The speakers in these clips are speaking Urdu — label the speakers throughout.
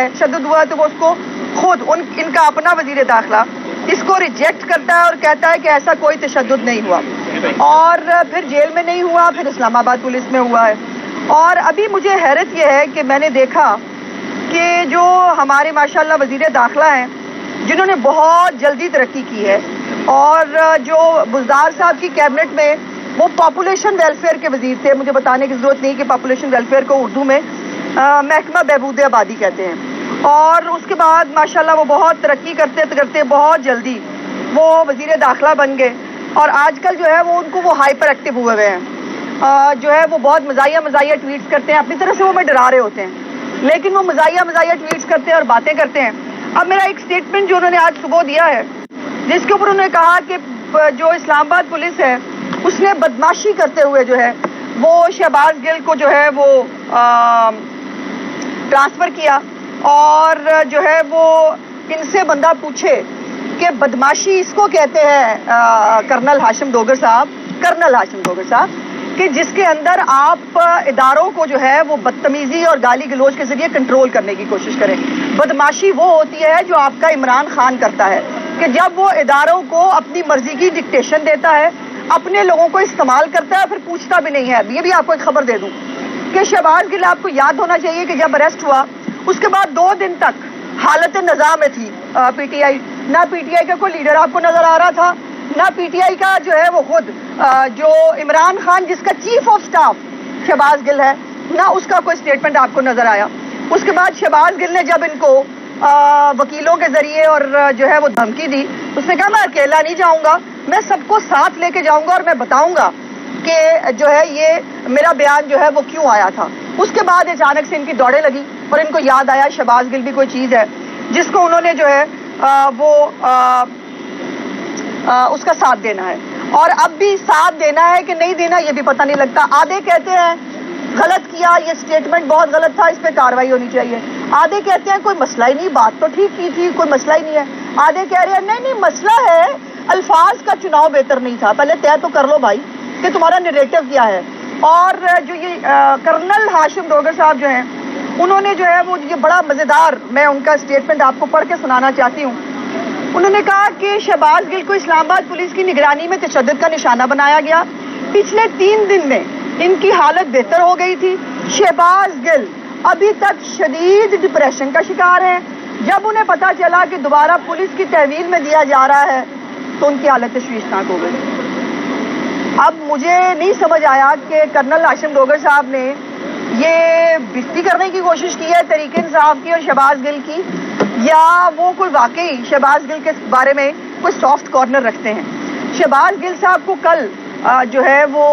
Speaker 1: ہے تشدد ہوا ہے تو وہ اس کو خود ان کا اپنا وزیر داخلہ اس کو ریجیکٹ کرتا ہے اور کہتا ہے کہ ایسا کوئی تشدد نہیں ہوا، اور پھر جیل میں نہیں ہوا، پھر اسلام آباد پولیس میں ہوا ہے۔ اور ابھی مجھے حیرت یہ ہے کہ میں نے دیکھا کہ جو ہمارے ماشاءاللہ وزیر داخلہ ہیں جنہوں نے بہت جلدی ترقی کی ہے، اور جو بزدار صاحب کی کیبنٹ میں وہ پاپولیشن ویلفیئر کے وزیر تھے، مجھے بتانے کی ضرورت نہیں کہ پاپولیشن ویلفیئر کو اردو میں محکمہ بہبود آبادی کہتے ہیں، اور اس کے بعد ماشاءاللہ وہ بہت ترقی کرتے کرتے بہت جلدی وہ وزیر داخلہ بن گئے، اور آج کل جو ہے وہ ان کو وہ ہائپر ایکٹیو ہوئے ہیں، جو ہے وہ بہت مزاحیہ ٹویٹس کرتے ہیں، اپنی طرف سے وہ میں ڈرا رہے ہوتے ہیں لیکن وہ مزاحیہ ٹویٹس کرتے ہیں اور باتیں کرتے ہیں۔ اب میرا ایک سٹیٹمنٹ جو انہوں نے آج صبح دیا ہے جس کے اوپر انہوں نے کہا کہ جو اسلام آباد پولیس ہے اس نے بدماشی کرتے ہوئے جو ہے وہ شہباز گل کو جو ہے وہ ٹرانسفر کیا، اور جو ہے وہ ان سے بندہ پوچھے کہ بدماشی اس کو کہتے ہیں کرنل ہاشم ڈوگر صاحب کہ جس کے اندر آپ اداروں کو جو ہے وہ بدتمیزی اور گالی گلوچ کے ذریعے کنٹرول کرنے کی کوشش کریں۔ بدماشی وہ ہوتی ہے جو آپ کا عمران خان کرتا ہے کہ جب وہ اداروں کو اپنی مرضی کی ڈکٹیشن دیتا ہے، اپنے لوگوں کو استعمال کرتا ہے، پھر پوچھتا بھی نہیں ہے۔ یہ بھی آپ کو ایک خبر دے دوں کہ شہباز گل آپ کو یاد ہونا چاہیے کہ جب اریسٹ ہوا اس کے بعد 2 دن تک حالت نزاع میں تھی پی ٹی آئی، نہ پی ٹی آئی کا کوئی لیڈر آپ کو نظر آ رہا تھا، نہ پی ٹی آئی کا جو ہے وہ خود جو عمران خان جس کا چیف آف سٹاف شہباز گل ہے، نہ اس کا کوئی سٹیٹمنٹ آپ کو نظر آیا۔ اس کے بعد شہباز گل نے جب ان کو وکیلوں کے ذریعے اور جو ہے وہ دھمکی دی، اس نے کہا میں اکیلا نہیں جاؤں گا، میں سب کو ساتھ لے کے جاؤں گا اور میں بتاؤں گا کہ جو ہے یہ میرا بیان جو ہے وہ کیوں آیا تھا۔ اس کے بعد اچانک سے ان کی دوڑیں لگی اور ان کو یاد آیا شہباز گل بھی کوئی چیز ہے جس کو انہوں نے جو ہے وہ اس کا ساتھ دینا ہے، اور اب بھی ساتھ دینا ہے کہ نہیں دینا یہ بھی پتہ نہیں لگتا۔ آدھے کہتے ہیں غلط کیا، یہ سٹیٹمنٹ بہت غلط تھا، اس پہ کارروائی ہونی چاہیے، آدھے کہتے ہیں کوئی مسئلہ ہی نہیں، بات تو ٹھیک کی تھی، کوئی مسئلہ ہی نہیں ہے، آدھے کہہ رہے ہیں نہیں مسئلہ ہے، الفاظ کا چناؤ بہتر نہیں تھا، پہلے طے تو کر لو بھائی کہ تمہارا نریٹو کیا ہے۔ اور جو یہ کرنل ہاشم ڈوگر صاحب جو ہیں انہوں نے جو ہے وہ یہ بڑا مزیدار، میں ان کا سٹیٹمنٹ آپ کو پڑھ کے سنانا چاہتی ہوں۔ انہوں نے کہا کہ شہباز گل کو اسلام آباد پولیس کی نگرانی میں تشدد کا نشانہ بنایا گیا، پچھلے 3 دن میں ان کی حالت بہتر ہو گئی تھی، شہباز گل ابھی تک شدید ڈپریشن کا شکار ہیں، جب انہیں پتا چلا کہ دوبارہ پولیس کی تحویل میں دیا جا رہا ہے تو ان کی حالت تشویشناک ہو گئی۔ اب مجھے نہیں سمجھ آیا کہ کرنل ہاشم ڈوگر صاحب نے یہ بستی کرنے کی کوشش کی ہے تحریک انصاف کی اور شہباز گل کی، یا وہ کوئی واقعی شہباز گل کے بارے میں کوئی سافٹ کارنر رکھتے ہیں۔ شہباز گل صاحب کو کل جو ہے وہ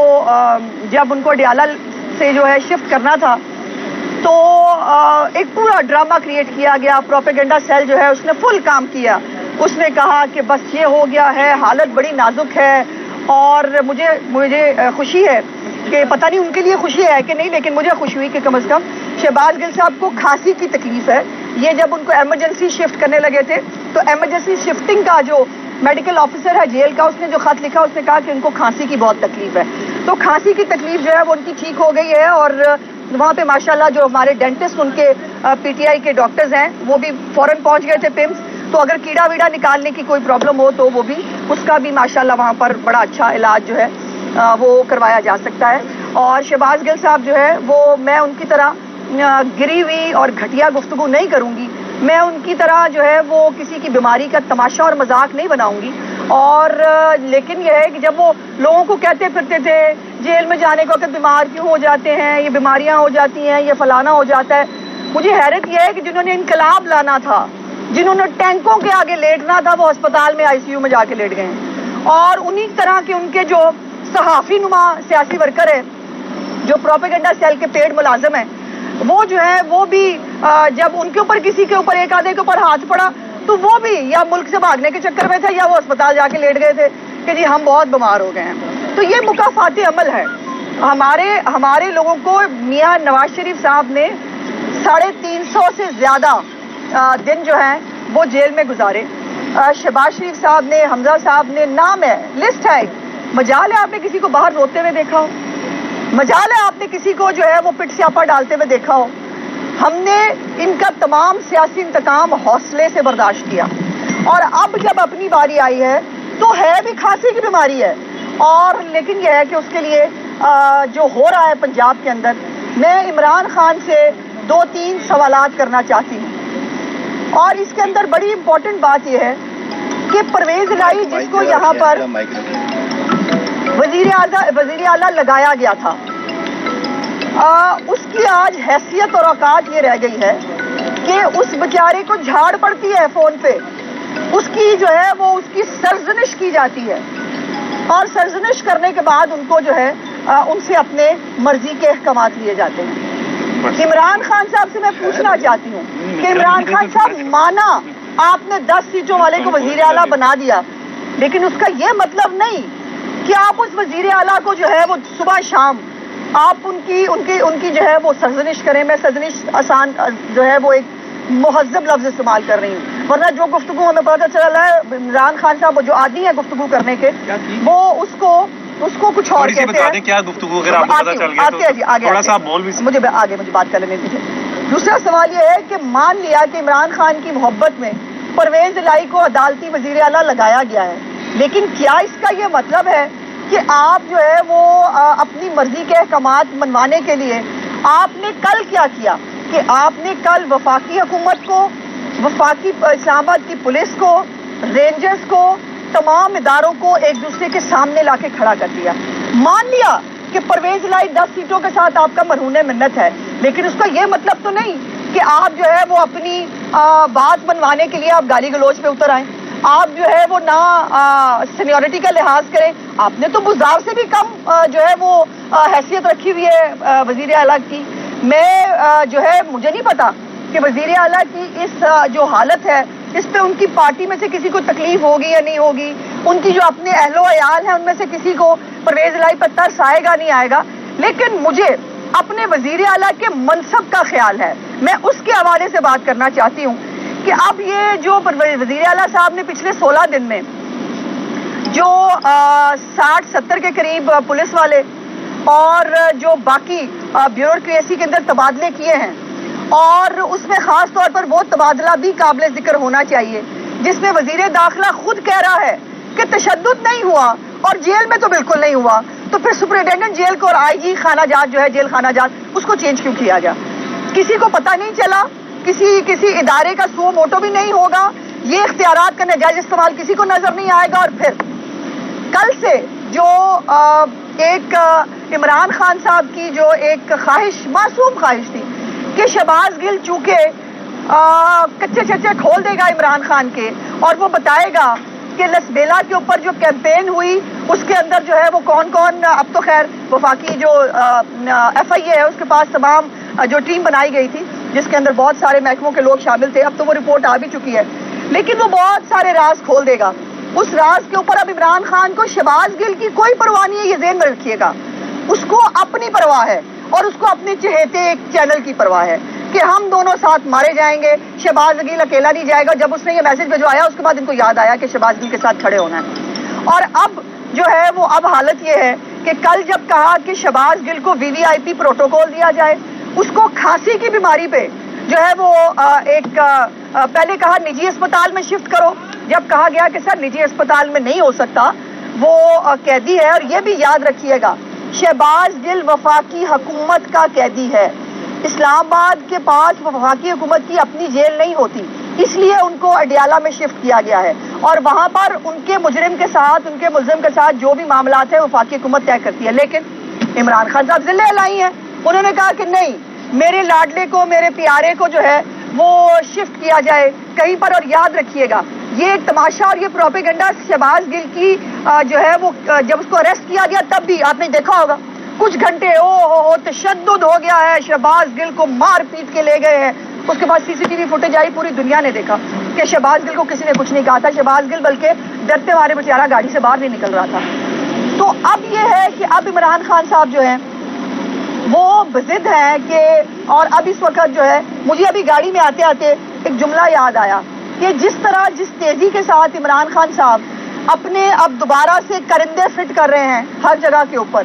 Speaker 1: جب ان کو ڈیالہ سے جو ہے شفٹ کرنا تھا تو ایک پورا ڈرامہ کریٹ کیا گیا، پروپیگنڈا سیل جو ہے اس نے فل کام کیا، اس نے کہا کہ بس یہ ہو گیا ہے، حالت بڑی نازک ہے، اور مجھے خوشی ہے کہ پتہ نہیں ان کے لیے خوشی ہے کہ نہیں، لیکن مجھے خوشی ہوئی کہ کم از کم شہباز گل صاحب کو کھانسی کی تکلیف ہے۔ یہ جب ان کو ایمرجنسی شفٹ کرنے لگے تھے تو ایمرجنسی شفٹنگ کا جو میڈیکل آفیسر ہے جیل کا، اس نے جو خط لکھا اس نے کہا کہ ان کو کھانسی کی بہت تکلیف ہے، تو کھانسی کی تکلیف جو ہے وہ ان کی ٹھیک ہو گئی ہے، اور وہاں پہ ماشاءاللہ جو ہمارے ڈینٹسٹ ان کے پی ٹی آئی کے ڈاکٹرز ہیں وہ بھی فوراً پہنچ گئے تھے پمس، تو اگر کیڑا ویڑا نکالنے کی کوئی پرابلم ہو تو وہ بھی اس کا بھی ماشاءاللہ وہاں پر بڑا اچھا علاج جو ہے وہ کروایا جا سکتا ہے۔ اور شہباز گل صاحب جو ہے وہ میں ان کی طرح گری ہوئی اور گھٹیا گفتگو نہیں کروں گی، میں ان کی طرح جو ہے وہ کسی کی بیماری کا تماشا اور مذاق نہیں بناؤں گی، اور لیکن یہ ہے کہ جب وہ لوگوں کو کہتے پھرتے تھے جیل میں جانے کو کہ بیمار کیوں ہو جاتے ہیں، یہ بیماریاں ہو جاتی ہیں، یہ فلانا ہو جاتا ہے، مجھے حیرت یہ ہے کہ جنہوں نے انقلاب لانا تھا، جنہوں نے ٹینکوں کے آگے لیٹنا تھا، وہ اسپتال میں ICU میں جا کے لیٹ گئے ہیں، اور انہی طرح کے ان کے جو صحافی نما سیاسی ورکر ہے جو پروپیگنڈا سیل کے پیڈ ملازم ہیں، وہ جو ہے وہ بھی جب ان کے اوپر کسی کے اوپر ایک آدھے کے اوپر ہاتھ پڑا تو وہ بھی یا ملک سے بھاگنے کے چکر میں تھے یا وہ اسپتال جا کے لیٹ گئے تھے کہ جی ہم بہت بیمار ہو گئے ہیں۔ تو یہ مکافاتی عمل ہے۔ ہمارے لوگوں کو میاں نواز شریف صاحب نے 350 سے زیادہ دن جو ہیں وہ جیل میں گزارے، شہباز شریف صاحب نے، حمزہ صاحب نے، نام ہے، لسٹ ہے، مجال ہے آپ نے کسی کو باہر روتے ہوئے دیکھا ہو، مجال ہے آپ نے کسی کو جو ہے وہ پٹ سیاپا ڈالتے ہوئے دیکھا ہو، ہم نے ان کا تمام سیاسی انتقام حوصلے سے برداشت کیا، اور اب جب اپنی باری آئی ہے تو ہے بھی کھانسی کی بیماری ہے، اور لیکن یہ ہے کہ اس کے لیے جو ہو رہا ہے پنجاب کے اندر، میں عمران خان سے 2-3 سوالات کرنا چاہتی ہوں، اور اس کے اندر بڑی امپورٹنٹ بات یہ ہے کہ پرویز الہی جس کو یہاں پر وزیر اعلیٰ لگایا گیا تھا، اس کی آج حیثیت اور اوقات یہ رہ گئی ہے کہ اس بیچارے کو جھاڑ پڑتی ہے فون پہ، اس کی جو ہے وہ اس کی سرزنش کی جاتی ہے، اور سرزنش کرنے کے بعد ان کو جو ہے ان سے اپنے مرضی کے احکامات لیے جاتے ہیں۔ عمران خان صاحب سے میں پوچھنا چاہتی ہوں کہ عمران خان صاحب، مانا آپ نے 10 سیٹوں والے کو وزیر اعلیٰ بنا دیا، لیکن اس کا یہ مطلب نہیں کہ آپ اس وزیر اعلیٰ کو جو ہے وہ صبح شام آپ ان کی جو ہے وہ سرزنش کریں۔ میں سرزنش آسان جو ہے وہ ایک مہذب لفظ استعمال کر رہی ہوں، ورنہ جو گفتگو ہمیں پتہ چلا ہے عمران خان صاحب جو عادی ہیں گفتگو کرنے کے، وہ اس کو کچھ اور کہتے ہیں۔
Speaker 2: کیا گفتگو اگر آپ کو پتہ چل گیا تو تھوڑا سا بول بھی
Speaker 1: مجھے بات کرنے دیجیے۔ دوسرا سوال یہ ہے کہ مان لیا کہ عمران خان کی محبت میں پرویز الہی کو عدالتی وزیر اعلیٰ لگایا گیا ہے، لیکن کیا اس کا یہ مطلب ہے کہ آپ جو ہے وہ اپنی مرضی کے احکامات منوانے کے لیے آپ نے کل کیا کیا کہ آپ نے کل وفاقی حکومت کو، وفاقی اسلام آباد کی پولیس کو، رینجرز کو، تمام اداروں کو ایک دوسرے کے سامنے لا کے کھڑا کر دیا۔ مان لیا کہ پرویز الہی 10 سیٹوں کے ساتھ آپ کا مرہون منت ہے، لیکن اس کا یہ مطلب تو نہیں کہ آپ جو ہے وہ اپنی بات منوانے کے لیے آپ گالی گلوچ پہ اتر آئیں، آپ جو ہے وہ نہ سینیورٹی کا لحاظ کریں۔ آپ نے تو بزدار سے بھی کم جو ہے وہ حیثیت رکھی ہوئی ہے وزیر اعلیٰ کی۔ میں جو ہے مجھے نہیں پتا کہ وزیر اعلیٰ کی اس جو حالت ہے اس پہ ان کی پارٹی میں سے کسی کو تکلیف ہوگی یا نہیں ہوگی، ان کی جو اپنے اہل و عیال ہیں ان میں سے کسی کو پرویز الہی پر ترس آئے گا نہیں آئے گا، لیکن مجھے اپنے وزیر اعلیٰ کے منصب کا خیال ہے۔ میں اس کے حوالے سے بات کرنا چاہتی ہوں کہ اب یہ جو وزیر اعلیٰ صاحب نے پچھلے 16 دن میں جو 60-70 کے قریب پولیس والے اور جو باقی بیوروکریسی کے اندر تبادلے کیے ہیں، اور اس میں خاص طور پر وہ تبادلہ بھی قابل ذکر ہونا چاہیے جس میں وزیر داخلہ خود کہہ رہا ہے کہ تشدد نہیں ہوا اور جیل میں تو بالکل نہیں ہوا، تو پھر سپرنٹینڈنٹ جیل کو اور آئی جی خانہ جات جو ہے جیل خانہ جات اس کو چینج کیوں کیا گیا؟ کسی کو پتہ نہیں چلا، کسی ادارے کا سو موٹو بھی نہیں ہوگا، یہ اختیارات کا ناجائز استعمال کسی کو نظر نہیں آئے گا۔ اور پھر کل سے جو ایک عمران خان صاحب کی جو ایک خواہش، معصوم خواہش تھی کہ شہباز گل چونکہ کچے چچے کھول دے گا عمران خان کے، اور وہ بتائے گا کہ لسبیلا کے اوپر جو کیمپین ہوئی اس کے اندر جو ہے وہ کون کون، اب تو خیر وفاقی جو ایف آئی اے ہے اس کے پاس تمام جو ٹیم بنائی گئی تھی جس کے اندر بہت سارے محکموں کے لوگ شامل تھے، اب تو وہ رپورٹ آ بھی چکی ہے، لیکن وہ بہت سارے راز کھول دے گا۔ اس راز کے اوپر اب عمران خان کو شہباز گل کی کوئی پرواہ نہیں ہے، یہ ذہن میں رکھیے گا، اس کو اپنی پرواہ ہے اور اس کو اپنے چہیتے ایک چینل کی پرواہ ہے کہ ہم دونوں ساتھ مارے جائیں گے، شہباز گل اکیلا نہیں جائے گا۔ جب اس نے یہ میسج بھجوایا اس کے بعد ان کو یاد آیا کہ شہباز گل کے ساتھ کھڑے ہونا ہے، اور اب جو ہے وہ اب حالت یہ ہے کہ کل جب کہا کہ شہباز گل کو VVIP پروٹوکول دیا جائے، اس کو کھانسی کی بیماری پہ جو ہے وہ ایک پہلے کہا نجی اسپتال میں شفٹ کرو، جب کہا گیا کہ سر نجی اسپتال میں نہیں ہو سکتا، وہ قیدی ہے، اور یہ بھی یاد رکھیے گا شہباز گل وفاقی حکومت کا قیدی ہے، اسلام آباد کے پاس وفاقی حکومت کی اپنی جیل نہیں ہوتی، اس لیے ان کو اڈیالہ میں شفٹ کیا گیا ہے، اور وہاں پر ان کے مجرم کے ساتھ، ان کے ملزم کے ساتھ جو بھی معاملات ہیں وفاقی حکومت طے کرتی ہے۔ لیکن عمران خان صاحب ضلع لائی ہیں، انہوں نے کہا کہ نہیں، میرے لاڈلے کو، میرے پیارے کو جو ہے وہ شفٹ کیا جائے کہیں پر۔ اور یاد رکھیے گا یہ ایک تماشا اور یہ پروپیگنڈا شہباز گل کی جو ہے وہ جب اس کو اریسٹ کیا گیا تب بھی آپ نے دیکھا ہوگا کچھ گھنٹے تشدد ہو گیا ہے، شہباز گل کو مار پیٹ کے لے گئے ہیں، اس کے بعد CCTV فوٹیج آئی، پوری دنیا نے دیکھا کہ شہباز گل کو کسی نے کچھ نہیں کہا تھا، شہباز گل بلکہ ڈرتے مارے بیچارہ گاڑی سے باہر نہیں نکل رہا تھا۔ تو اب یہ ہے کہ اب عمران خان صاحب جو ہیں وہ بضد ہیں کہ، اور اب اس وقت جو ہے مجھے ابھی گاڑی میں آتے آتے ایک جملہ یاد آیا کہ جس طرح جس تیزی کے ساتھ عمران خان صاحب اپنے اب دوبارہ سے کرندے فٹ کر رہے ہیں ہر جگہ کے اوپر،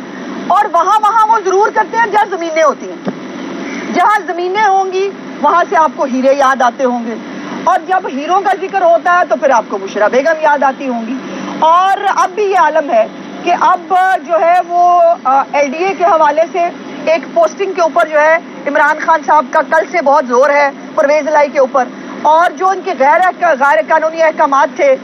Speaker 1: اور وہاں وہ ضرور کرتے ہیں جہاں زمینیں ہوتی ہیں، جہاں زمینیں ہوں گی وہاں سے آپ کو ہیرے یاد آتے ہوں گے، اور جب ہیروں کا ذکر ہوتا ہے تو پھر آپ کو بشرا بیگم یاد آتی ہوں گی. اور اب بھی یہ عالم ہے کہ اب جو ہے وہ ایل ڈی اے کے حوالے سے ایک پوسٹنگ کے اوپر جو ہے عمران خان صاحب کا کل سے بہت زور ہے پرویز الہی کے اوپر، اور جو ان کے غیر قانونی احکامات تھے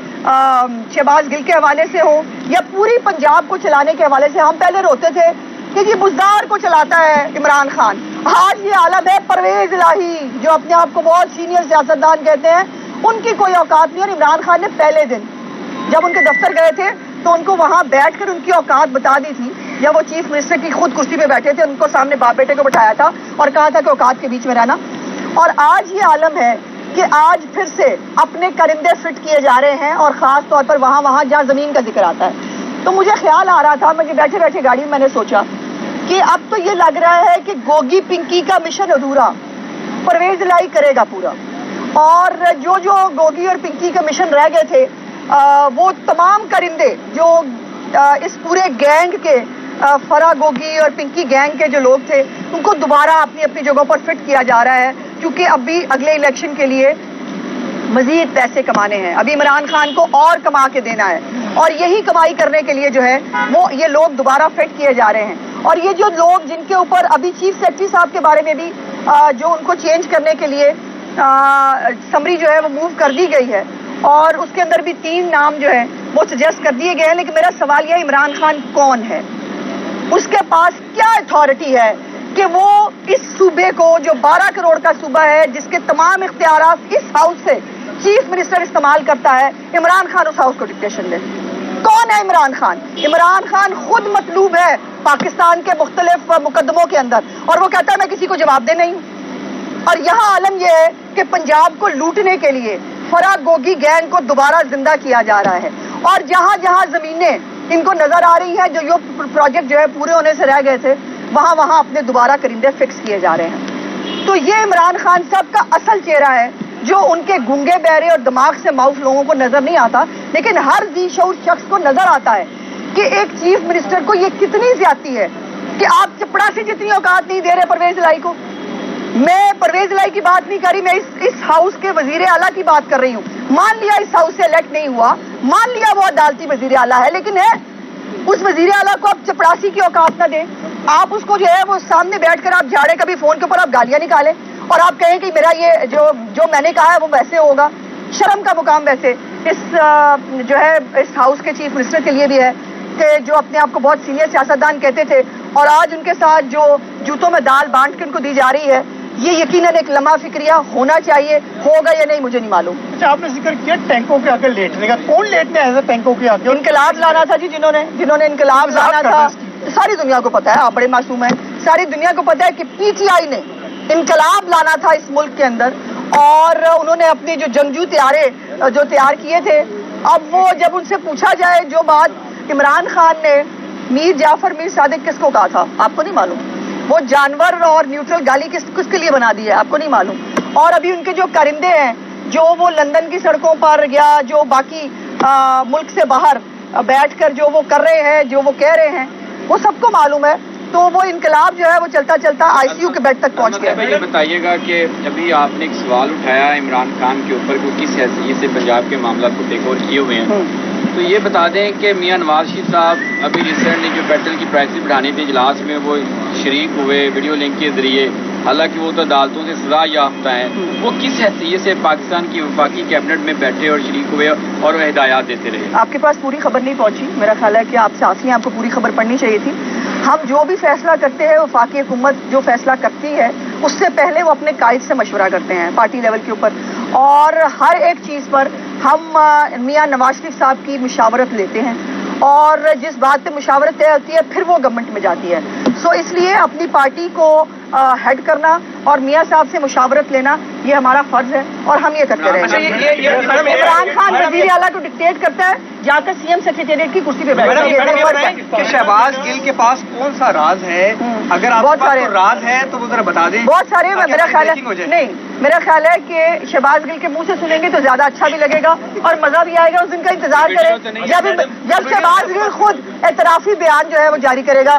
Speaker 1: شہباز گل کے حوالے سے ہوں یا پوری پنجاب کو چلانے کے حوالے سے. ہم پہلے روتے تھے کہ یہ بزدار کو چلاتا ہے عمران خان. آج یہ عالم ہے پرویز الہی جو اپنے آپ کو بہت سینئر سیاستدان کہتے ہیں، ان کی کوئی اوقات نہیں. اور عمران خان نے پہلے دن جب ان کے دفتر گئے تھے تو ان کو وہاں بیٹھ کر ان کی اوقات بتا دی تھی. جب وہ چیف منسٹر کی خود کرسی پہ بیٹھے تھے، ان کو سامنے باپ بیٹے کو بٹھایا تھا اور کہا تھا کہ اوقات کے بیچ میں رہنا. اور آج یہ عالم ہے کہ آج پھر سے اپنے کرندے فٹ کیے جا رہے ہیں، اور خاص طور پر وہاں جہاں زمین کا ذکر آتا ہے. تو مجھے خیال آ رہا تھا، مجھے بیٹھے بیٹھے گاڑی میں نے سوچا کہ اب تو یہ لگ رہا ہے کہ گوگی پنکی کا مشن ادھورا پرویز الہی کرے گا پورا. اور جو گوگی اور پنکی کا مشن رہ گئے تھے، وہ تمام کرندے جو اس پورے گینگ کے فرا گوگی اور پنکی گینگ کے جو لوگ تھے، ان کو دوبارہ اپنی اپنی جگہوں پر فٹ کیا جا رہا ہے، کیونکہ اب بھی اگلے الیکشن کے لیے مزید پیسے کمانے ہیں. ابھی عمران خان کو اور کما کے دینا ہے، اور یہی کمائی کرنے کے لیے جو ہے وہ یہ لوگ دوبارہ فٹ کیے جا رہے ہیں. اور یہ جو لوگ جن کے اوپر ابھی چیف سیکرٹری صاحب کے بارے میں بھی جو ان کو چینج کرنے کے لیے سمری جو ہے وہ موو کر دی گئی ہے، اور اس کے اندر بھی 3 نام جو ہے وہ سجیسٹ کر دیے گئے ہیں. لیکن میرا سوال یہ ہے، عمران خان کون ہے؟ اس کے پاس کیا اتھارٹی ہے کہ وہ اس صوبے کو جو 12 کروڑ کا صوبہ ہے، جس کے تمام اختیارات اس ہاؤس سے چیف منسٹر استعمال کرتا ہے، عمران خان اس ہاؤس کو ڈکٹیشن دے؟ کون ہے عمران خان؟ عمران خان خود مطلوب ہے پاکستان کے مختلف مقدموں کے اندر، اور وہ کہتا ہے میں کسی کو جواب دہ نہیں ہوں. اور یہاں عالم یہ ہے کہ پنجاب کو لوٹنے کے لیے فرا گوگی گینگ کو دوبارہ زندہ کیا جا رہا ہے، اور جہاں جہاں زمینیں ان کو نظر آ رہی ہیں، جو یہ پروجیکٹ جو ہے پورے ہونے سے رہ گئے تھے، وہاں اپنے دوبارہ کرندے فکس کیے جا رہے ہیں. تو یہ عمران خان صاحب کا اصل چہرہ ہے، جو ان کے گونگے بہرے اور دماغ سے معاف لوگوں کو نظر نہیں آتا، لیکن ہر ذی شعور شخص کو نظر آتا ہے کہ ایک چیف منسٹر کو یہ کتنی زیادتی ہے کہ آپ چپڑا سے جتنی اوقات نہیں دے رہے پرویز الہی کو. میں پرویز الہی کی بات نہیں کر رہی، میں اس ہاؤس کے وزیر اعلیٰ کی بات کر رہی ہوں. مان لیا اس ہاؤس سے الیکٹ نہیں ہوا، مان لیا وہ عدالتی وزیر اعلیٰ ہے، لیکن ہے اس وزیر اعلیٰ کو آپ چپڑاسی کی اوقات نہ دیں. آپ اس کو جو ہے وہ سامنے بیٹھ کر آپ جھاڑے کبھی فون کے اوپر آپ گالیاں نکالیں اور آپ کہیں کہ میرا یہ جو میں نے کہا ہے وہ ویسے ہوگا. شرم کا مقام ویسے اس ہاؤس کے چیف منسٹر کے لیے بھی ہے کہ جو اپنے آپ کو بہت سینئر سیاستدان کہتے تھے، اور آج ان کے ساتھ جو جوتوں میں دال بانٹ کے ان کو دی جا رہی ہے، یہ یقیناً ایک لمحہ فکریہ ہونا چاہیے. ہوگا یا نہیں مجھے نہیں معلوم.
Speaker 3: اچھا، آپ نے ذکر کیا ٹینکوں کے آگے لیٹنے کا، کون لیٹنے ایسے ٹینکوں کے آگے؟
Speaker 1: انقلاب لانا تھا جی، جنہوں نے انقلاب لانا تھا. ساری دنیا کو پتا ہے، آپ بڑے معصوم ہیں، ساری دنیا کو پتا ہے کہ پی ٹی آئی نے انقلاب لانا تھا اس ملک کے اندر، اور انہوں نے اپنے جو جنگجو تیار کیے تھے. اب وہ جب ان سے پوچھا جائے جو بات عمران خان نے میر جعفر میر صادق کس کو کہا تھا، آپ کو نہیں معلوم. وہ جانور اور نیوٹرل گالی کس کے لیے بنا دی ہے، آپ کو نہیں معلوم. اور ابھی ان کے جو کرندے ہیں، جو وہ لندن کی سڑکوں پر یا جو باقی ملک سے باہر بیٹھ کر جو وہ کر رہے ہیں، جو وہ کہہ رہے ہیں، وہ سب کو معلوم ہے. تو وہ انقلاب جو ہے وہ چلتا چلتا آئی سی یو کے بیڈ تک پہنچ گیا.
Speaker 4: یہ بتائیے گا کہ ابھی آپ نے ایک سوال اٹھایا عمران خان کے اوپر کہ کس حیثیت سے پنجاب کے معاملات کو ٹیک اوور کیے ہوئے ہیں، تو یہ بتا دیں کہ میاں نواز شریف صاحب ابھی ریسنٹلی جو پیٹرول کی پرائسز بڑھانی تھی اجلاس میں وہ شریک ہوئے ویڈیو لنک کے ذریعے، حالانکہ وہ تو عدالتوں سے سزا یافتہ ہیں، وہ کس حیثیت سے پاکستان کی وفاقی کیبنٹ میں بیٹھے اور شریک ہوئے اور وہ ہدایات دیتے رہے؟
Speaker 1: آپ کے پاس پوری خبر نہیں پہنچی. میرا خیال ہے کہ آپ ساتھی ہیں، آپ کو پوری خبر پڑھنی چاہیے تھی. ہم جو بھی فیصلہ کرتے ہیں، وفاقی حکومت جو فیصلہ کرتی ہے اس سے پہلے وہ اپنے قائد سے مشورہ کرتے ہیں پارٹی لیول کے اوپر، اور ہر ایک چیز پر ہم میاں نواز شریف صاحب کی مشاورت لیتے ہیں، اور جس بات پہ مشاورت طے ہوتی ہے پھر وہ گورنمنٹ میں جاتی ہے. سو اس لیے اپنی پارٹی کو ہیڈ کرنا اور میاں صاحب سے مشاورت لینا یہ ہمارا فرض ہے، اور ہم یہ کرتے رہے ہیں. عمران خان وزیر اعلیٰ کو ڈکٹیٹ کرتا ہے، جا کر سی ایم سیکریٹریٹ کی کرسی پہ بیٹھتا ہے.
Speaker 3: کہ شہباز گل کے پاس کون سا راز ہے؟ اگر آپ کے پاس راز ہے تو وہ ذرا بتا دیں.
Speaker 1: بہت سارے. میرا خیال ہے نہیں، میرا خیال ہے کہ شہباز گل کے منہ سے سنیں گے تو زیادہ اچھا بھی لگے گا اور مزہ بھی آئے گا. اس دن کا انتظار کریں جب شہباز گل خود اعترافی بیان جو ہے وہ جاری کرے گا.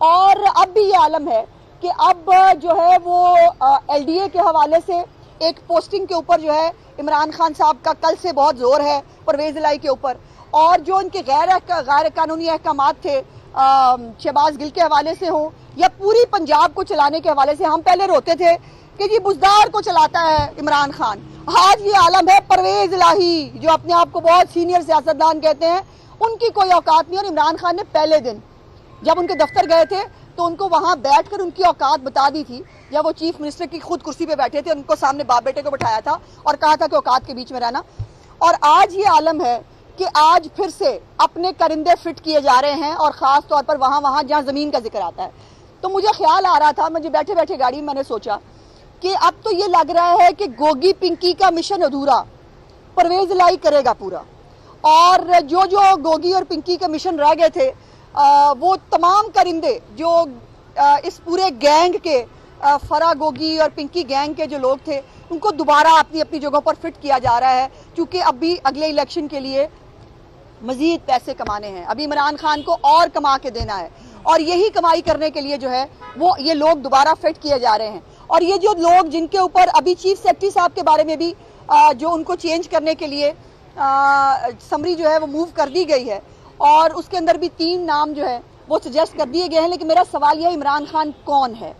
Speaker 5: اور اب بھی یہ عالم ہے کہ اب جو ہے وہ LDA کے حوالے سے ایک پوسٹنگ کے اوپر جو ہے عمران خان صاحب کا کل سے بہت زور ہے پرویز الہی کے اوپر، اور جو ان کے غیر قانونی احکامات تھے شہباز گل کے حوالے سے ہوں یا پوری پنجاب کو چلانے کے حوالے سے. ہم پہلے روتے تھے کہ جی بزدار کو چلاتا ہے عمران خان. آج یہ عالم ہے پرویز الہی جو اپنے آپ کو بہت سینئر سیاستدان کہتے ہیں، ان کی کوئی اوقات نہیں. اور عمران خان نے پہلے دن جب ان کے دفتر گئے تھے تو ان کو وہاں بیٹھ کر ان کی اوقات بتا دی تھی. جب وہ چیف منسٹر کی خود کرسی پہ بیٹھے تھے، ان کو سامنے باپ بیٹے کو بٹھایا تھا اور کہا تھا کہ اوقات کے بیچ میں رہنا. اور آج یہ عالم ہے کہ آج پھر سے اپنے کرندے فٹ کیے جا رہے ہیں، اور خاص طور پر وہاں جہاں زمین کا ذکر آتا ہے. تو مجھے خیال آ رہا تھا، مجھے بیٹھے بیٹھے گاڑی میں نے سوچا کہ اب تو یہ لگ رہا ہے کہ گوگی پنکی کا مشن ادھورا پرویز الہی کرے گا پورا. اور جو گوگی اور پنکی کے مشن رہ گئے تھے، وہ تمام کرندے جو اس پورے گینگ کے فرا گوگی اور پنکی گینگ کے جو لوگ تھے، ان کو دوبارہ اپنی اپنی جگہوں پر فٹ کیا جا رہا ہے، کیونکہ اب بھی اگلے الیکشن کے لیے مزید پیسے کمانے ہیں. ابھی عمران خان کو اور کما کے دینا ہے، اور یہی کمائی کرنے کے لیے جو ہے وہ یہ لوگ دوبارہ فٹ کیے جا رہے ہیں. اور یہ جو لوگ جن کے اوپر ابھی چیف سیکرٹری صاحب کے بارے میں بھی جو ان کو چینج کرنے کے لیے سمری جو ہے وہ موو کر دی گئی ہے، اور اس کے اندر بھی 3 نام جو ہے وہ سجیسٹ کر دیے گئے ہیں. لیکن میرا سوال یہ ہے، عمران خان کون ہے؟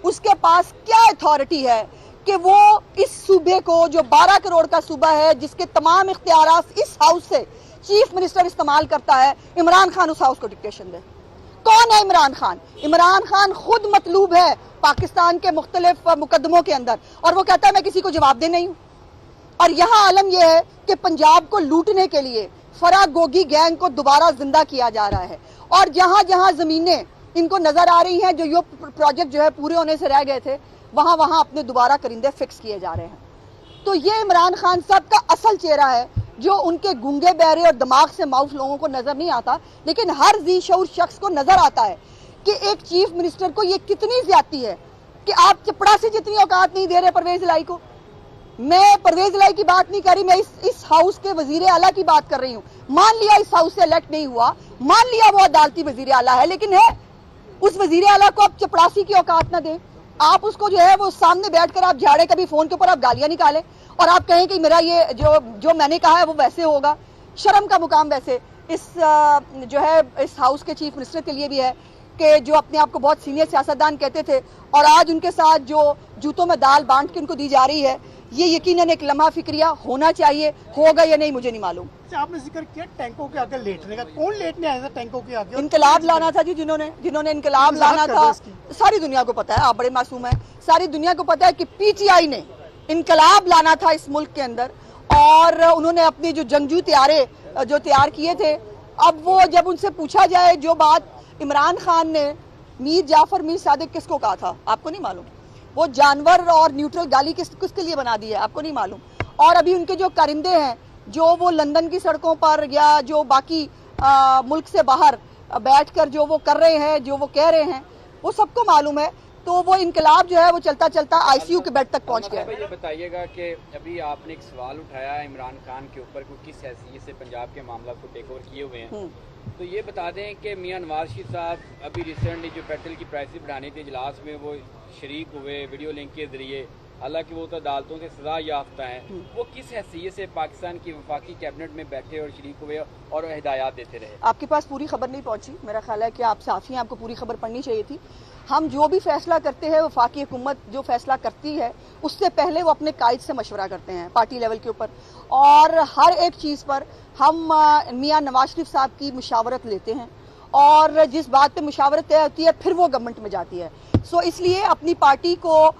Speaker 5: اس کے پاس کیا اتھارٹی ہے کہ وہ اس صوبے کو، جو 12 کروڑ کا صوبہ ہے جس کے تمام اختیارات اس ہاؤس سے چیف منسٹر استعمال کرتا ہے، عمران خان اس ہاؤس کو ڈکٹیشن دے؟ کون ہے عمران خان؟ عمران خان خود مطلوب ہے پاکستان کے مختلف مقدموں کے اندر، اور وہ کہتا ہے میں کسی کو جواب دے نہیں ہوں. اور یہاں عالم یہ ہے کہ پنجاب کو لوٹنے کے لیے فرا گوگی گینگ کو دوبارہ زندہ کیا جا رہا ہے، اور جہاں جہاں زمینیں ان کو نظر آ رہی ہیں جو یہ پروجیکٹ جو ہے پورے ہونے سے رہ گئے تھے، وہاں اپنے دوبارہ کرندے فکس کیے جا رہے ہیں. تو یہ عمران خان صاحب کا اصل چہرہ ہے، جو ان کے گونگے بہرے اور دماغ سے معاف لوگوں کو نظر نہیں آتا، لیکن ہر ذی شعور شخص کو نظر آتا ہے کہ ایک چیف منسٹر کو یہ کتنی زیادتی ہے کہ آپ چپڑاسی جتنی اوقات نہیں دے رہے پرویز الہی کو. میں پرویز الہی کی بات نہیں کر رہی، میں اس ہاؤس کے وزیر اعلیٰ کی بات کر رہی ہوں. مان لیا اس ہاؤس سے الیکٹ نہیں ہوا، مان لیا وہ عدالتی وزیر اعلیٰ ہے، لیکن ہے اس وزیر اعلیٰ کو آپ چپڑاسی کی اوقات نہ دیں. آپ اس کو جو ہے وہ سامنے بیٹھ کر آپ جھاڑے، کبھی فون کے اوپر آپ گالیاں نکالیں اور آپ کہیں کہ میرا یہ جو میں نے کہا ہے وہ ویسے ہوگا. شرم کا مقام ویسے اس جو ہے اس ہاؤس کے چیف منسٹر کے لیے بھی ہے کہ جو اپنے آپ کو بہت سینئر سیاستدان کہتے تھے، اور آج ان کے ساتھ جو جوتوں میں دال بانٹ کے ان کو دی جا رہی ہے، یہ یقیناً ایک لمحہ فکریہ ہونا چاہیے. ہوگا یا نہیں مجھے نہیں معلوم.
Speaker 6: آپ نے ذکر کیا ٹینکوں کے آگے لیٹنے کا، کون لیٹنے آیا تھا ٹینکوں کے آگے؟
Speaker 5: انقلاب لانا تھا جی، جنہوں نے انقلاب لانا تھا. ساری دنیا کو پتا ہے، آپ بڑے معصوم ہیں، ساری دنیا کو پتا ہے کہ PTI نے انقلاب لانا تھا اس ملک کے اندر، اور انہوں نے اپنی جو جنگجو طیارے جو تیار کیے تھے. اب وہ جب ان سے پوچھا جائے، جو بات عمران خان نے میر جعفر میر صادق کس کو کہا تھا آپ کو نہیں معلوم؟ وہ جانور اور نیوٹرل گالی کس کے لیے بنا دی ہے آپ کو نہیں معلوم؟ اور ابھی ان کے جو کرندے ہیں جو وہ لندن کی سڑکوں پر یا جو باقی ملک سے باہر بیٹھ کر جو وہ کر رہے ہیں، جو وہ کہہ رہے ہیں، وہ سب کو معلوم ہے. تو وہ انقلاب جو ہے وہ چلتا چلتا ICU کے بیڈ تک پہنچ گیا.
Speaker 4: یہ بتائیے گا کہ ابھی آپ نے ایک سوال اٹھایا ہے عمران خان کے اوپر کہ کس حیثیت سے پنجاب کے معاملات کو ٹیک اوور کیے ہوئے ہیں، تو یہ بتا دیں کہ میاں نواز شریف صاحب ابھی ریسنٹلی جو پیٹرول کی پرائسز بڑھانے تھے اجلاس میں وہ شریک ہوئے ویڈیو لنک کے ذریعے، حالانکہ وہ تو عدالتوں سے سزا یافتہ ہیں. وہ کس حیثیت سے پاکستان کی وفاقی کیبنٹ میں بیٹھے اور شریک ہوئے اور ہدایات دیتے رہے؟
Speaker 5: آپ کے پاس پوری خبر نہیں پہنچی. میرا خیال ہے کہ آپ صحافی ہیں، آپ کو پوری خبر پڑھنی چاہیے تھی. ہم جو بھی فیصلہ کرتے ہیں، وفاقی حکومت جو فیصلہ کرتی ہے اس سے پہلے وہ اپنے قائد سے مشورہ کرتے ہیں پارٹی لیول کے اوپر، اور ہر ایک چیز پر ہم میاں نواز شریف صاحب کی مشاورت لیتے ہیں، اور جس بات پہ مشاورت طے ہوتی ہے پھر وہ گورنمنٹ میں جاتی ہے. سو اس لیے اپنی پارٹی کو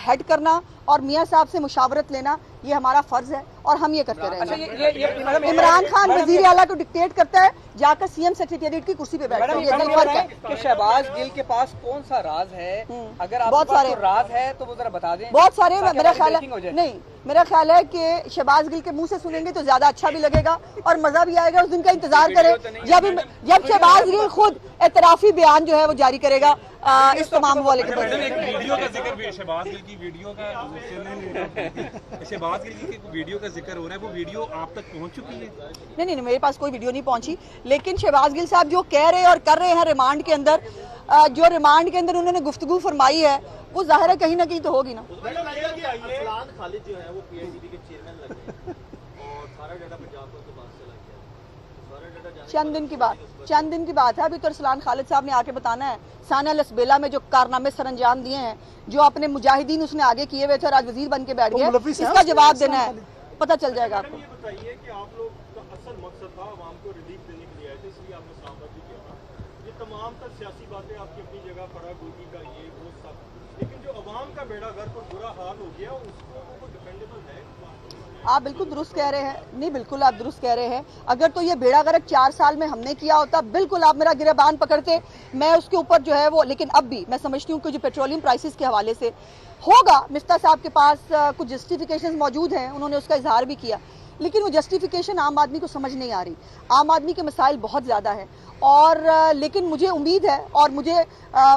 Speaker 5: ہیڈ کرنا اور میاں صاحب سے مشاورت لینا یہ ہمارا فرض ہے، اور ہم یہ کرتے رہیں گے. عمران خان وزیر اعلیٰ کو ڈکٹیٹ کرتا ہے، جا کر CM سیکریٹریٹ کی کرسی پہ بیٹھتا ہے. یہ فرق ہے
Speaker 3: کہ شہباز گل کے پاس کون سا راز ہے؟ اگر آپ
Speaker 5: بہت سارے
Speaker 3: راز ہے تو وہ ذرا بتا دیں.
Speaker 5: بہت سارے. میرا خیال ہے نہیں، میرا خیال ہے کہ شہباز گل کے منہ سے سنیں گے تو زیادہ اچھا بھی لگے گا اور مزہ بھی آئے گا. اس دن کا انتظار کریں جب شہباز گل خود اعترافی بیان جو ہے وہ جاری کرے گا اس تمام حوالے کے
Speaker 2: میڈم
Speaker 5: بعد
Speaker 2: ایک ویڈیو کا ذکر بھی شہباز گل کی ویڈیو کا شہباز گل کی ویڈیو کا ذکر ہو رہا ہے، وہ ویڈیو آپ تک پہنچ چکی ہے؟
Speaker 5: نہیں، میرے پاس کوئی ویڈیو نہیں پہنچی، لیکن شہباز گل صاحب جو کہہ رہے ہیں اور کر رہے ہیں ریمانڈ کے اندر، جو ریمانڈ کے اندر انہوں نے گفتگو فرمائی ہے وہ ظاہر ہے کہیں نہ کہیں تو ہوگی نا۔
Speaker 7: ارسلان خالد جو ہے وہ پی آئی ٹی کے چیئرمین لگ گئے اور سارا ڈیٹا پنجاب کو پاس چلا گیا، سارا ڈیٹا
Speaker 5: چند دن کی بات ہے، ابھی تو ارسلان خالد صاحب نے آ کے بتانا ہے ثانیہ لسبیلا میں جو کارنامے سر انجام دیے ہیں، جو اپنے مجاہدین اس نے آگے کیے ہوئے تھے اور آج وزیر بن کے بیٹھ گئے، اس کا جواب دینا ہے، پتہ چل جائے گا آپ کو۔
Speaker 7: یہ بتائیے کہ آپ لوگ کا اصل مقصد تھا عوام کو ریلیف دینے کے لیے آئے تھے، اس لیے آپ نے اسلام آباد بھی کیا تھا، یہ تمام تر سیاسی باتیں آپ کی اپنی جگہ پڑا گوگی کا یہ وہ سب، لیکن جو عوام کا بیڑا گھر پر برا حال ہو گیا اس کو کوئی ڈیپینڈیبل ہے؟
Speaker 5: آپ بالکل درست کہہ رہے ہیں، نہیں بالکل آپ درست کہہ رہے ہیں، اگر تو یہ بیڑا غرق 4 سال میں ہم نے کیا ہوتا بالکل آپ میرا گریبان پکڑتے، میں اس کے اوپر جو ہے وہ، لیکن اب بھی میں سمجھتی ہوں کہ جو پیٹرولیم پرائسز کے حوالے سے ہوگا، مفتاح صاحب کے پاس کچھ جسٹیفیکیشنز موجود ہیں، انہوں نے اس کا اظہار بھی کیا، لیکن وہ جسٹیفیکیشن عام آدمی کو سمجھ نہیں آ رہی، عام آدمی کے مسائل بہت زیادہ ہیں، اور لیکن مجھے امید ہے اور مجھے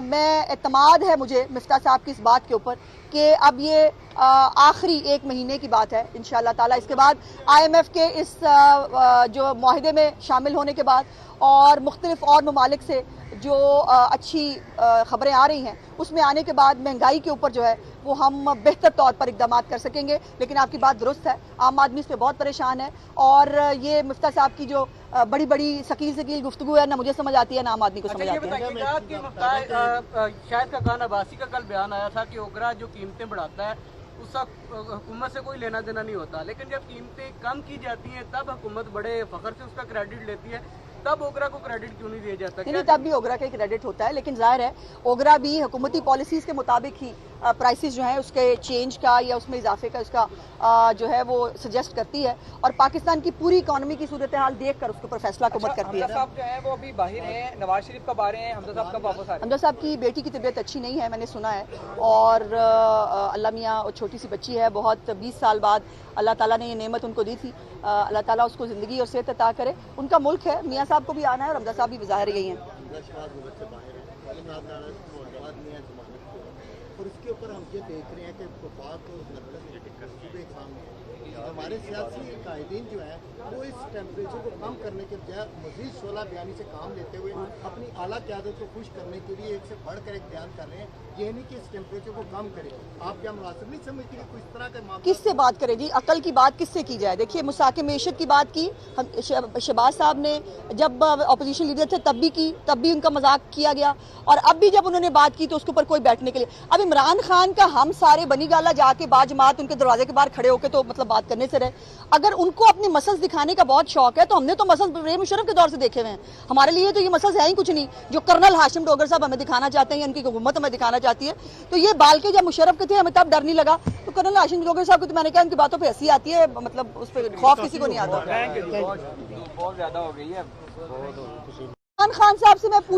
Speaker 5: میں اعتماد ہے مجھے مفتاح صاحب کی اس بات کے اوپر کہ اب یہ آخری 1 مہینے کی بات ہے انشاءاللہ تعالیٰ، اس کے بعد IMF کے اس جو معاہدے میں شامل ہونے کے بعد اور مختلف اور ممالک سے جو اچھی خبریں آ رہی ہیں اس میں آنے کے بعد مہنگائی کے اوپر جو ہے وہ ہم بہتر طور پر اقدامات کر سکیں گے، لیکن آپ کی بات درست ہے، عام آدمی اس پہ بہت پریشان ہے، اور یہ مفتاح صاحب کی جو بڑی بڑی ثقیل گفتگو ہے نہ مجھے سمجھ آتی ہے نہ عام آدمی کو سمجھ آتی ہے۔
Speaker 3: شاہد کا کان عباسی کا کل بیان آیا تھا کہ اوگرا جو قیمتیں بڑھاتا ہے اس کا حکومت سے کوئی لینا دینا نہیں ہوتا، لیکن جب قیمتیں کم کی جاتی ہیں تب حکومت بڑے فخر سے اس کا کریڈٹ لیتی ہے، تب اوگرا کو کریڈٹ کیوں نہیں دیا جاتا؟
Speaker 5: نہیں، تب بھی اوگرا کا ہی کریڈٹ ہوتا ہے، لیکن ظاہر ہے اوگرا بھی حکومتی پالیسیز کے مطابق ہی پرائسز جو ہیں اس کے چینج کا یا اس میں اضافے کا اس کا جو ہے وہ سجیسٹ کرتی ہے، اور پاکستان کی پوری اکانومی کی صورتحال دیکھ کر اس کے اوپر فیصلہ حکومت کرتی ہے۔
Speaker 3: حمزہ صاحب جو ہیں وہ ابھی باہر ہیں، نواز شریف کب آ رہے ہیں؟ حمزہ صاحب کب واپس آ رہے ہیں؟
Speaker 5: حمزہ صاحب کی بیٹی کی طبیعت اچھی نہیں ہے، میں نے سنا ہے، اور اللہ میاں اور چھوٹی سی بچی ہے، بہت 20 سال بعد اللہ تعالیٰ نے یہ نعمت ان کو دی تھی، اللہ تعالیٰ اس کو زندگی اور صحت عطا کرے، ان کا ملک ہے، میاں صاحب کو بھی آنا ہے اور حمزہ صاحب بھی بظاہر یہی ہیں۔
Speaker 6: اور اس کے اوپر ہم یہ دیکھ رہے ہیں کہ وفاق ہمارے سیاسی قائدین جو ہیں وہ اس ٹیمپریچر کو کم کرنے کے بجائے مزید شعلہ بیانی سے کام لیتے ہوئے اپنی اعلیٰ قیادت کو خوش کرنے کے لیے ایک سے بڑھ کر ایک بیان کر رہے ہیں، یہ نہیں کہ اس ٹیمپریچر کو کم کرے۔ آپ کیا مناسب نہیں سمجھتے کہ کوئی اس طرح کا معاملہ
Speaker 5: کس سے بات کرے جی؟ عقل کی بات کس سے کی جائے؟ دیکھیے مساک معیشت کی بات کی شہباز صاحب نے جب اپوزیشن لیڈر تھے تب بھی کی، تب بھی ان کا مذاق کیا گیا، اور اب بھی جب انہوں نے بات کی تو اس کے اوپر کوئی بیٹھنے کے لیے، اب عمران خان کا ہم سارے بنی گالا جا کے باجماعت ان کے دروازے کے باہر کھڑے ہو کے تو مطلب بات کرنے سے رہے، اگر ان کو اپنے مسلز دکھانے کا بہت شوق ہے تو ہم نے تو مسلز پرویز مشرف کے دور سے دیکھے ہوئے ہیں، ہمارے لیے تو یہ مسلز ہیں ہی کچھ نہیں جو کرنل ہاشم ڈوگر صاحب ہمیں دکھانا چاہتے ہیں یا ان کی حکومت ہمیں دکھانا چاہتی ہے، تو یہ بال کے جب مشرف کے تھے ہمیں تب ڈر نہیں لگا، تو کرنل ہاشم ڈوگر صاحب کو تو میں نے کہا ان کی باتوں پہ ہنسی آتی ہے، مطلب اس پہ خوف کسی کو نہیں آتا۔
Speaker 4: بہت زیادہ ہو گئی ہے۔
Speaker 5: عمران خان صاحب سے میں